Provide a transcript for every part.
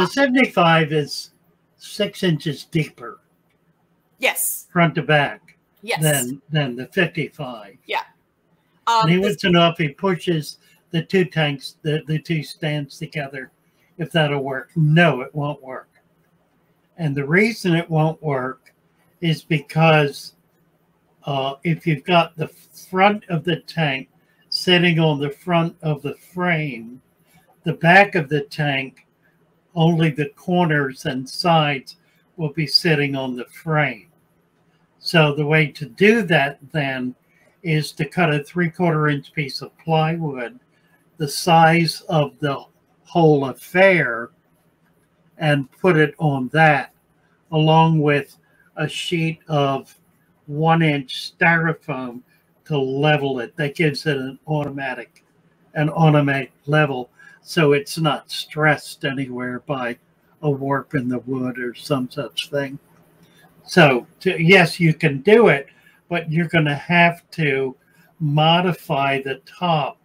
the 75 is 6 inches deeper. Yes. Front to back. Yes. Than the 55. Yeah. And he wants to know if he pushes the two tanks, the two stands together, if that'll work. No, it won't work. And the reason it won't work is because if you've got the front of the tank sitting on the front of the frame, the back of the tank, only the corners and sides will be sitting on the frame. So the way to do that then is to cut a 3/4 inch piece of plywood, the size of the whole affair, and put it on that, along with a sheet of 1 inch styrofoam to level it. That gives it an automatic level, so it's not stressed anywhere by a warp in the wood or some such thing. So yes, you can do it, but you're going to have to modify the top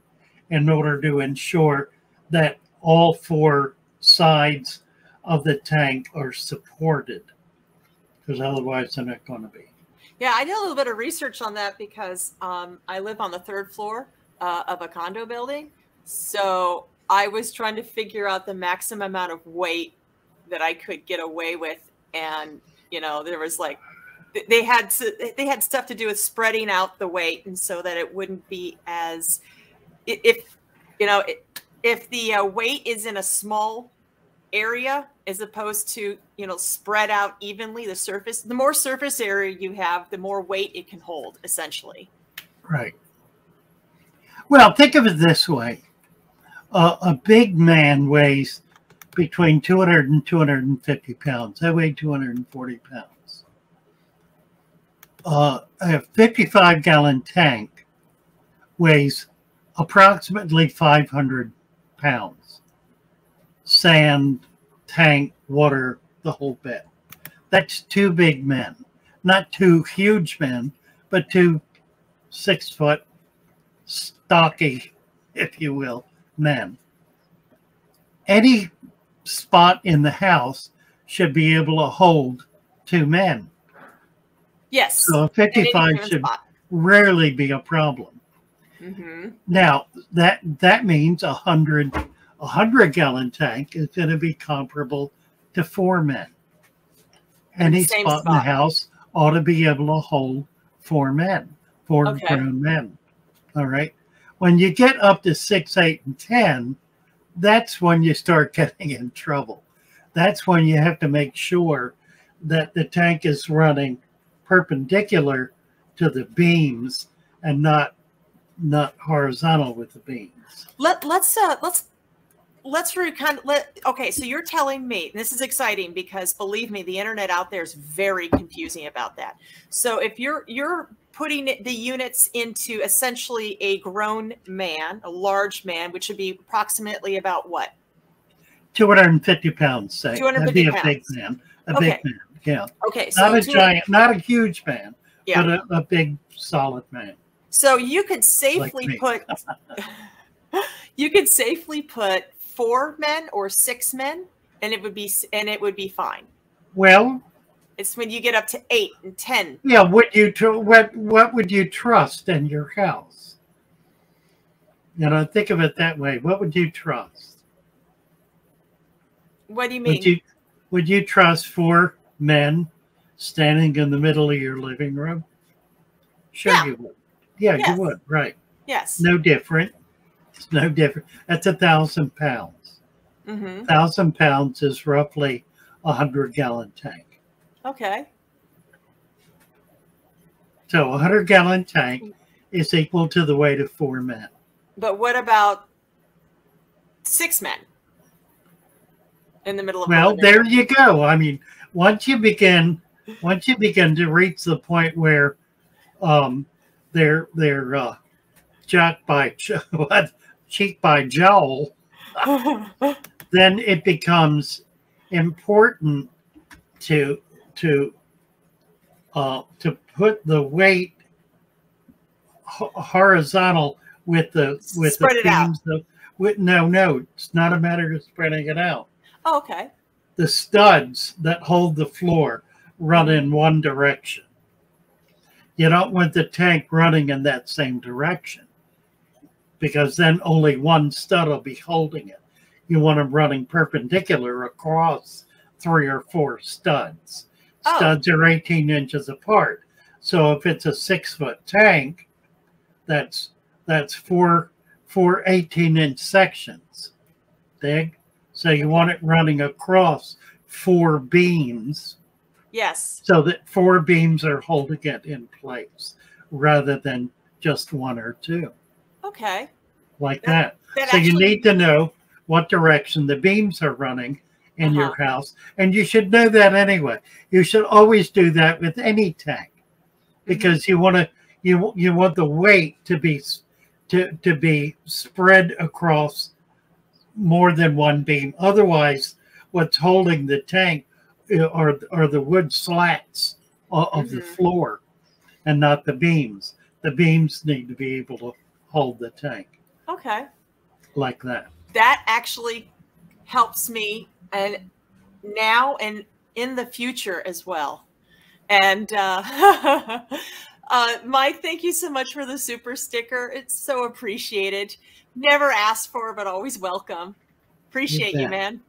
in order to ensure that all 4 sides of the tank are supported, because otherwise they're not going to be. Yeah, I did a little bit of research on that because I live on the 3rd floor of a condo building. So I was trying to figure out the maximum amount of weight that I could get away with. And, you know, there was like, they had stuff to do with spreading out the weight, and so that it wouldn't be as, if the weight is in a small area as opposed to, you know, spread out evenly, the more surface area you have, the more weight it can hold, essentially. Right. Well, think of it this way. A big man weighs between 200 and 250 pounds. I weigh 240 pounds. A 55-gallon tank weighs approximately 500 pounds. Sand, tank, water, the whole bit. That's 2 big men. Not 2 huge men, but 2 6-foot, stocky, if you will, men. Any spot in the house should be able to hold 2 men. Yes. So a 55 should rarely be a problem. Mm-hmm. Now, that means a 100-gallon tank is going to be comparable to 4 men. Any spot in the house ought to be able to hold 4 men, 4 grown men. All right. When you get up to 6, 8, and 10, that's when you start getting in trouble. That's when you have to make sure that the tank is running perpendicular to the beams and not horizontal with the beams. Okay, so you're telling me, and this is exciting because believe me, the internet out there is very confusing about that. So if you're putting the units into essentially a grown man, a large man, which would be approximately about what? 250 pounds, say. 250 pounds. That'd be a big man. A big man, yeah. Okay. So not a giant, not a huge man, but a big, solid man. So you could safely put you could safely put 4 men or 6 men, and it would be fine. Well, it's when you get up to 8 and 10. Yeah, what would you trust in your house? You know, think of it that way. What would you trust? What do you mean? Would you trust 4 men standing in the middle of your living room? Sure, you would. Yeah, you would. Right. Yes. No different. It's no different. That's 1,000 pounds. 1,000 pounds is roughly a 100-gallon tank. Okay. So a 100-gallon tank is equal to the weight of 4 men. But what about 6 men in the middle of? Well, there you go. I mean, once you begin to reach the point where they're cheek by jowl, then it becomes important to put the weight horizontal with the spread it out. No, it's not a matter of spreading it out. Oh, okay. the studs that hold the floor run in one direction. You don't want the tank running in that same direction, because then only one stud will be holding it. You want them running perpendicular across 3 or 4 studs. Oh. Studs are 18 inches apart. So if it's a 6-foot tank, that's 4 18-inch sections. Dig? So you want it running across 4 beams. Yes. So that 4 beams are holding it in place rather than just 1 or 2. Okay. Like that. that So actually, you need to know what direction the beams are running in your house. And you should know that anyway. You should always do that with any tank, because you want to you want the weight to be spread across more than one beam. Otherwise, what's holding the tank are the wood slats of the floor and not the beams. The beams need to be able to hold the tank. Okay. Like that. That actually helps me, and now and in the future as well. And Mike, thank you so much for the super sticker. It's so appreciated. Never asked for, but always welcome. Appreciate you, man.